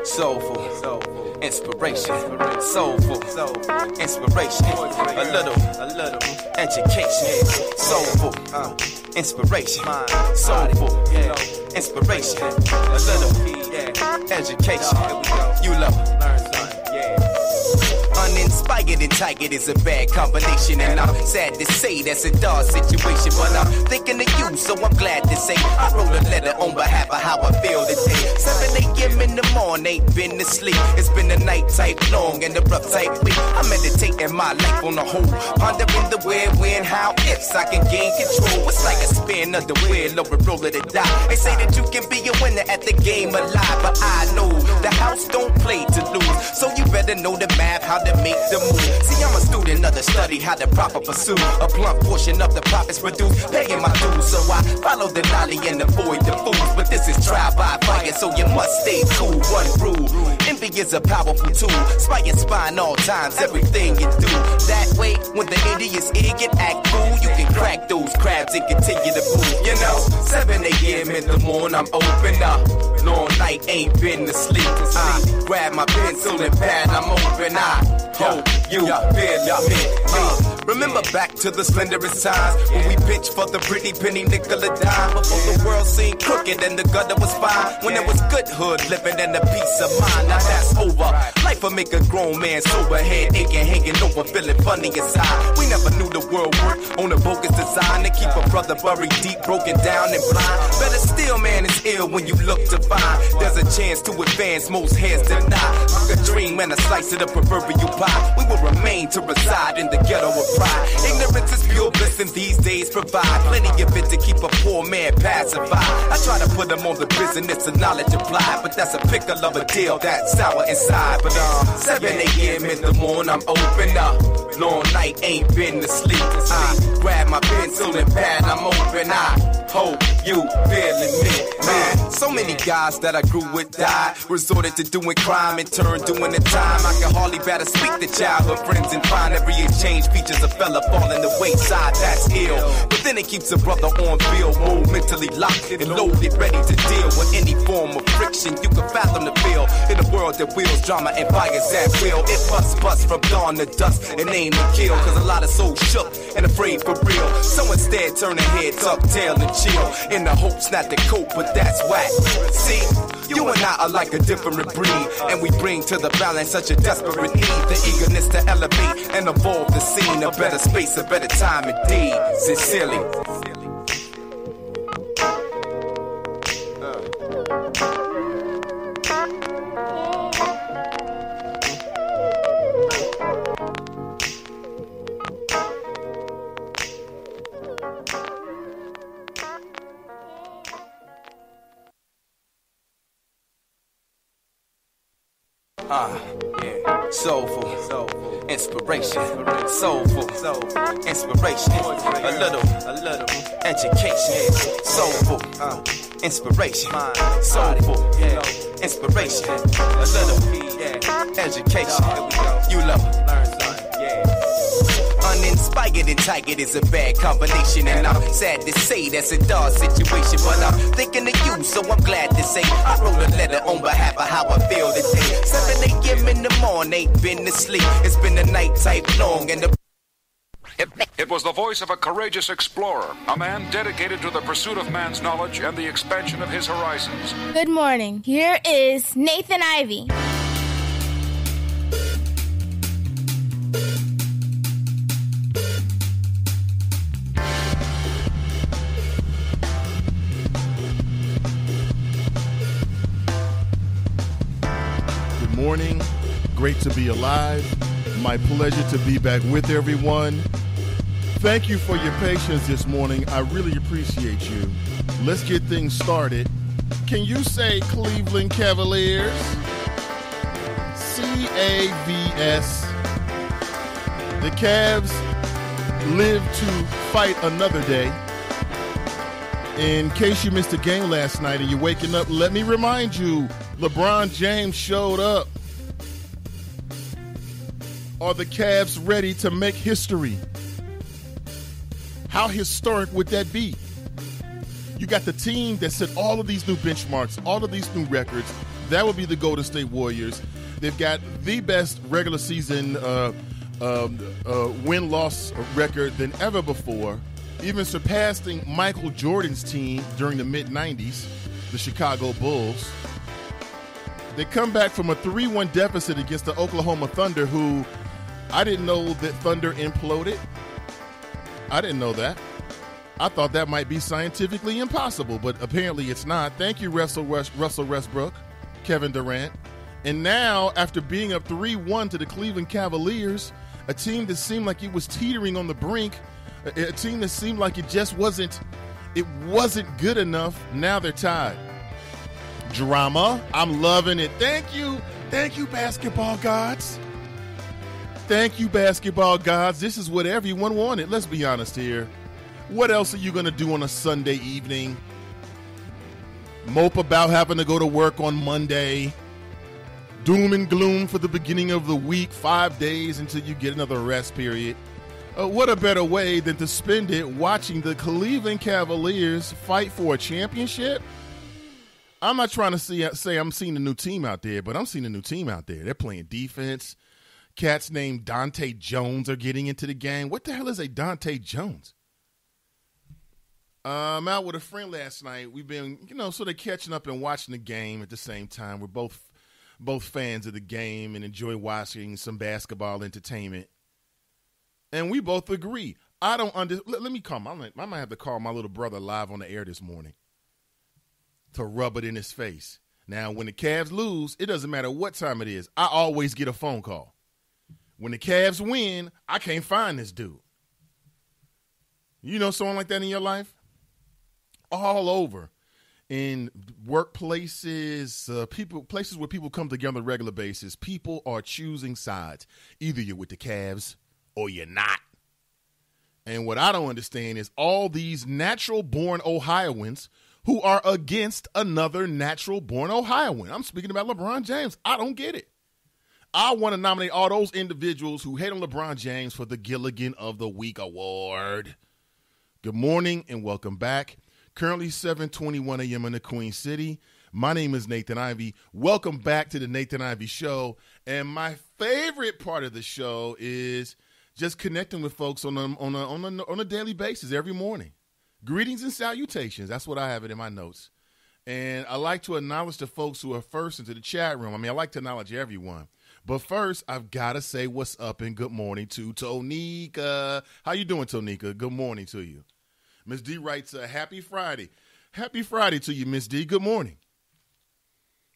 Soulful, inspiration, soulful, inspiration, a little, education, soulful, inspiration, soulful, inspiration, a little, education, you love. Uninspired and tired is a bad combination, and I'm sad to say that's a dark situation, but I'm thinking of you, so I'm glad to say I wrote a letter on behalf of how I feel today. 7 a.m. in the morning, ain't been to sleep. It's been a night type long and a rough type week. I'm meditating my life on the whole, pondering the where, when, how, ifs I can gain control. It's like a spin of the wheel or a roll of the die. They say that you can be a winner at the game of life, but I know the house don't play to lose, so you better know the math, how to make the move. See, I'm a student of the study, how to proper pursue a blunt portion of the profits produced, paying my dues, so I follow the lolly and avoid the fools. But this is trial by fire, so you must stay cool. One rule, envy is a powerful tool. Spine all times, everything you do. That way, when the Indians get act cool, you can crack those crabs and continue to move. You know, 7 a.m. in the morning, I'm open up. Long night, ain't been to sleep. I grab my pencil and pad, I'm open. I hope you feel me. Remember back to the slenderest times when we pitched for the pretty penny nickel a dime. Before the world seemed crooked and the gutter was fine. When there was good hood living and a peace of mind. Now that's over. Life will make a grown man sober, head aching, hanging over, feeling funny inside. We never knew the world worked on a bogus design to keep a brother buried deep, broken down and blind. Better still, man, it's ill when you look to find there's a chance to advance, most heads deny. Like a dream and a slice of the proverbial pie. We will remain to reside in the ghetto of pride. Ignorance is pure bliss and these days provide plenty of it to keep a poor man pacified. I try to put him on the business of knowledge applied, but that's a pickle of a deal that's sour inside. But 7 a.m. in the morning, I'm open up. Long night, ain't been to sleep. I grab my pencil and pad, I'm open. I hope you feeling me, man. So many guys that I grew with died, resorted to doing crime and turned doing the time. I can hardly better speak to childhood friends and find every exchange features a fella falling the wayside. That's ill, but then it keeps a brother on bill mode, mentally locked and loaded, ready to deal with any form of friction you can fathom the feel. In a world that wheels drama and fires at will, it bust from dawn to dusk and aim to kill. Cause a lot of souls shook and afraid for real. So instead turn their head, tuck tail and chill, in the hopes not to cope, but that's whack. See, you and I are like a different breed, and we bring to the balance such a desperate need. The eagerness to elevate and evolve the scene, a better space, a better time indeed. Sincerely. Soulful, inspiration, soulful, inspiration, a little, education, soulful, inspiration, soulful, inspiration, a little, education, you love. Uninspired and tired is a bad combination, and I'm sad to say that's a dark situation, but I'm thinking of you, so I'm glad to say I wrote a letter on behalf of how I feel today. 7 a.m. in the morning, ain't been to sleep. It's been a night type long and It was the voice of a courageous explorer, a man dedicated to the pursuit of man's knowledge and the expansion of his horizons. Good morning. Here is Nathan Ivey. Morning. Great to be alive. My pleasure to be back with everyone. Thank you for your patience this morning. I really appreciate you. Let's get things started. Can you say Cleveland Cavaliers? C-A-V-S. The Cavs live to fight another day. In case you missed the game last night and you're waking up, let me remind you, LeBron James showed up. Are the Cavs ready to make history? How historic would that be? You got the team that set all of these new benchmarks, all of these new records. That would be the Golden State Warriors. They've got the best regular season win-loss record than ever before, even surpassing Michael Jordan's team during the mid-'90s, the Chicago Bulls. They come back from a 3-1 deficit against the Oklahoma Thunder, who I didn't know that Thunder imploded. I didn't know that. I thought that might be scientifically impossible, but apparently it's not. Thank you, Russell Westbrook, Kevin Durant. And now, after being up 3-1 to the Cleveland Cavaliers, a team that seemed like it was teetering on the brink, a team that seemed like it just wasn't good enough, now they're tied. Drama. I'm loving it. Thank you, basketball gods. Thank you, basketball gods. This is what everyone wanted. Let's be honest here. What else are you going to do on a Sunday evening? Mope about having to go to work on Monday. Doom and gloom for the beginning of the week, 5 days until you get another rest period. What a better way than to spend it watching the Cleveland Cavaliers fight for a championship? I'm not trying to say I'm seeing a new team out there, but I'm seeing a new team out there. They're playing defense. Cats named Dante Jones are getting into the game. What the hell is a Dante Jones? I'm out with a friend last night. We've been, sort of catching up and watching the game at the same time. We're both fans of the game and enjoy watching some basketball entertainment. And we both agree. I don't let me call I might have to call my little brother live on the air this morning to rub it in his face. Now, when the Cavs lose, it doesn't matter what time it is. I always get a phone call. When the Cavs win, I can't find this dude. You know someone like that in your life? All over. In workplaces, places where people come together on a regular basis, people are choosing sides. Either you're with the Cavs or you're not. And what I don't understand is all these natural-born Ohioans who are against another natural-born Ohioan. I'm speaking about LeBron James. I don't get it. I want to nominate all those individuals who hate on LeBron James for the GIlligan of the Week award. Good morning and welcome back. Currently 7:21 a.m. in the Queen City. My name is Nathan Ivey. Welcome back to the Nathan Ivey Show. And my favorite part of the show is just connecting with folks on a daily basis every morning. Greetings and salutations. That's what I have it in my notes. And I like to acknowledge the folks who are first into the chat room. I mean, I like to acknowledge everyone. But first, I've got to say what's up and good morning to Tonika. How you doing, Tonika? Good morning to you. Miss D writes, happy Friday. Happy Friday to you, Miss D. Good morning.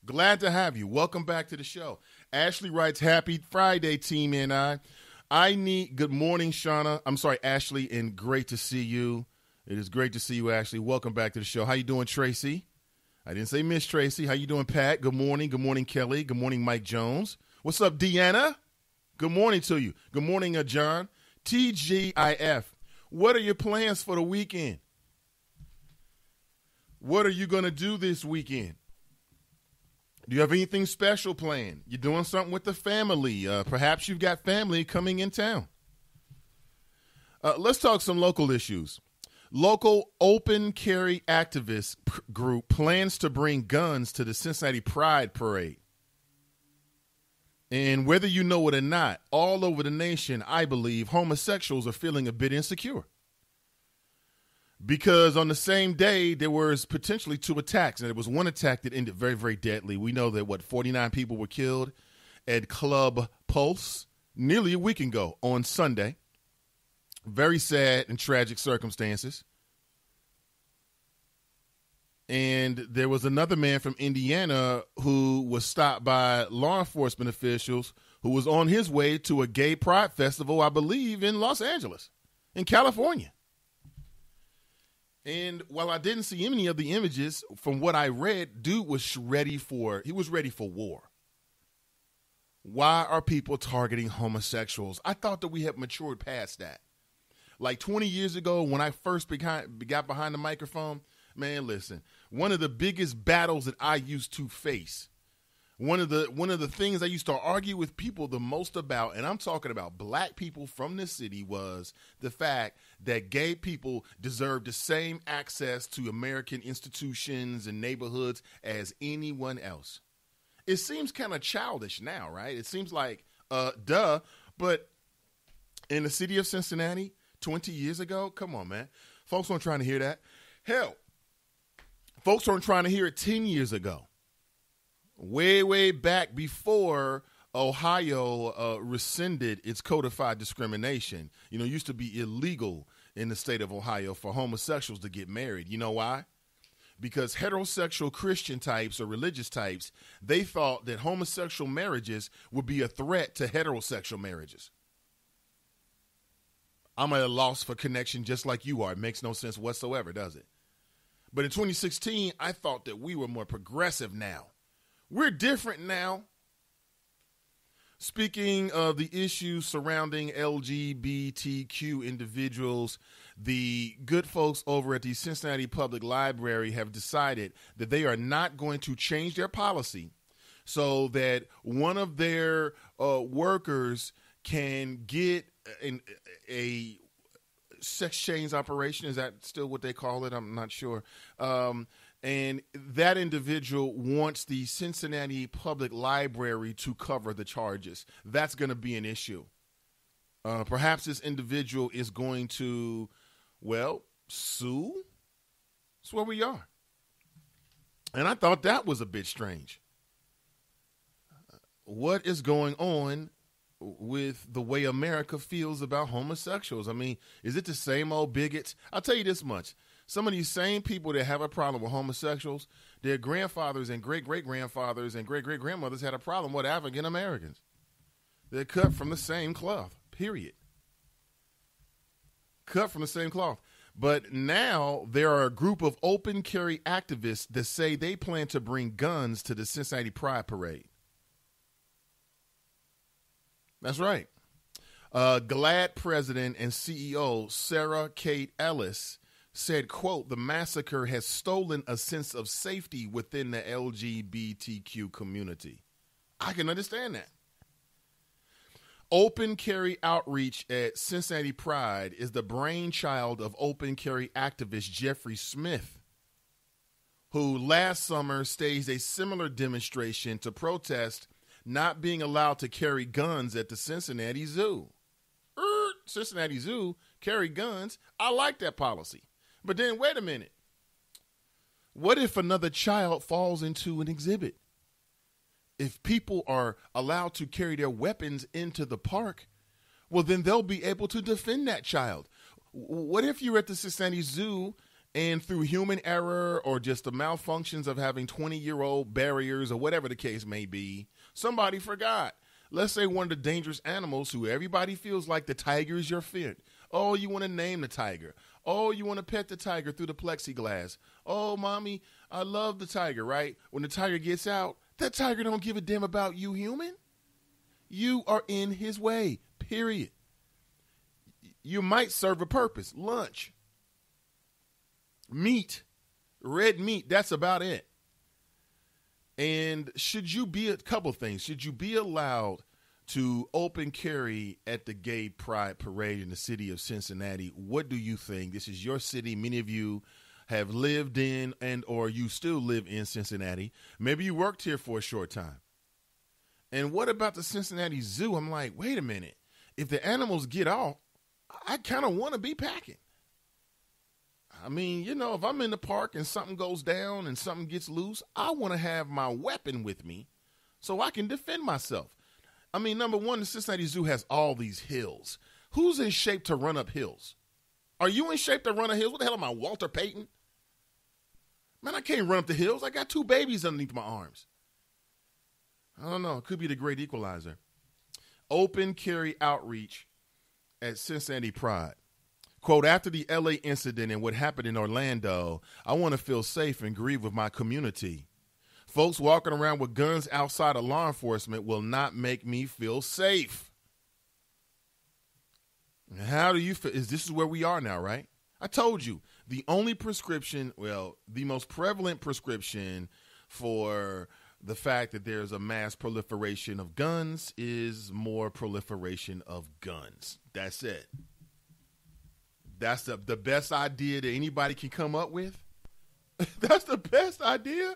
Glad to have you. Welcome back to the show. Ashley writes, happy Friday, Team NI. Good morning, Shauna. I'm sorry, Ashley, and great to see you. It is great to see you, Ashley. Welcome back to the show. How you doing, Tracy? I didn't say Miss Tracy. How you doing, Pat? Good morning. Good morning, Kelly. Good morning, Mike Jones. What's up, Deanna? Good morning to you. Good morning, John. TGIF. What are your plans for the weekend? What are you going to do this weekend? Do you have anything special planned? You doing something with the family? Perhaps you've got family coming in town. Let's talk some local issues. Local open carry activist group plans to bring guns to the Cincinnati Pride Parade. And whether you know it or not, all over the nation, I believe homosexuals are feeling a bit insecure. Because on the same day, there was potentially 2 attacks. And there was one attack that ended very, very deadly. We know that, 49 people were killed at Club Pulse nearly a week ago on Sunday. Very sad and tragic circumstances. And there was another man from Indiana who was stopped by law enforcement officials who was on his way to a gay pride festival, I believe, in Los Angeles, in California. And while I didn't see any of the images, from what I read, dude was ready for war. Why are people targeting homosexuals? I thought that we had matured past that. Like 20 years ago, when I first got behind the microphone, man, listen, one of the biggest battles that I used to face One of the things I used to argue with people the most about, and I'm talking about black people from this city, was the fact that gay people deserve the same access to American institutions and neighborhoods as anyone else. It seems kind of childish now, right? It seems like, duh, but in the city of Cincinnati 20 years ago, come on, man. Folks weren't trying to hear that. Hell, folks weren't trying to hear it 10 years ago. Way back before Ohio rescinded its codified discrimination. You know, it used to be illegal in the state of Ohio for homosexuals to get married. You know why? Because heterosexual Christian types or religious types, they thought that homosexual marriages would be a threat to heterosexual marriages. I'm at a loss for connection just like you are. It makes no sense whatsoever, does it? But in 2016, I thought that we were more progressive now. We're different now. Speaking of the issues surrounding LGBTQ individuals, the good folks over at the Cincinnati Public Library have decided that they are not going to change their policy so that one of their workers can get a sex change operation. Is that still what they call it? I'm not sure. And that individual wants the Cincinnati Public Library to cover the charges. That's going to be an issue. Perhaps this individual is going to, sue. That's where we are. And I thought that was a bit strange. What is going on with the way America feels about homosexuals? I mean, is it the same old bigots? I'll tell you this much. Some of these same people that have a problem with homosexuals, their grandfathers and great-great-grandfathers and great-great-grandmothers had a problem with African Americans. They're cut from the same cloth, period. Cut from the same cloth. But now there are a group of open carry activists that say they plan to bring guns to the Cincinnati Pride Parade. That's right. GLAAD president and CEO Sarah Kate Ellis said, quote, "The massacre has stolen a sense of safety within the LGBTQ community." I can understand that. Open carry outreach at Cincinnati Pride is the brainchild of open carry activist Jeffrey Smith, who last summer staged a similar demonstration to protest not being allowed to carry guns at the Cincinnati Zoo. Cincinnati Zoo carry guns. I like that policy. But then wait a minute. What if another child falls into an exhibit? If people are allowed to carry their weapons into the park, well, then they'll be able to defend that child. What if you're at the Cincinnati Zoo and through human error or just the malfunctions of having 20-year-old barriers or whatever the case may be, somebody forgot? Let's say one of the dangerous animals who everybody feels like the tiger is your friend. Oh, you want to name the tiger. Oh, you want to pet the tiger through the plexiglass. Oh, mommy, I love the tiger, right? When the tiger gets out, that tiger don't give a damn about you, human. You are in his way, period. You might serve a purpose, lunch, meat, red meat, that's about it. And should you be, a couple things, should you be allowed to open carry at the Gay Pride Parade in the city of Cincinnati? What do you think? This is your city. Many of you have lived in and or you still live in Cincinnati. Maybe you worked here for a short time. And what about the Cincinnati Zoo? I'm like, wait a minute. If the animals get off, I kind of want to be packing. I mean, you know, if I'm in the park and something goes down and something gets loose, I want to have my weapon with me so I can defend myself. I mean, number one, the Cincinnati Zoo has all these hills. Who's in shape to run up hills? Are you in shape to run up hills? What the hell am I, Walter Payton? Man, I can't run up the hills. I got 2 babies underneath my arms. I don't know. It could be the great equalizer. Open carry outreach at Cincinnati Pride. Quote, "After the LA incident and what happened in Orlando, I want to feel safe and grieve with my community. Folks walking around with guns outside of law enforcement will not make me feel safe." How do you feel? This is where we are now, right? I told you, the only prescription, well, the most prevalent prescription for the fact that there's a mass proliferation of guns is more proliferation of guns. That's it. That's the best idea that anybody can come up with. That's the best idea.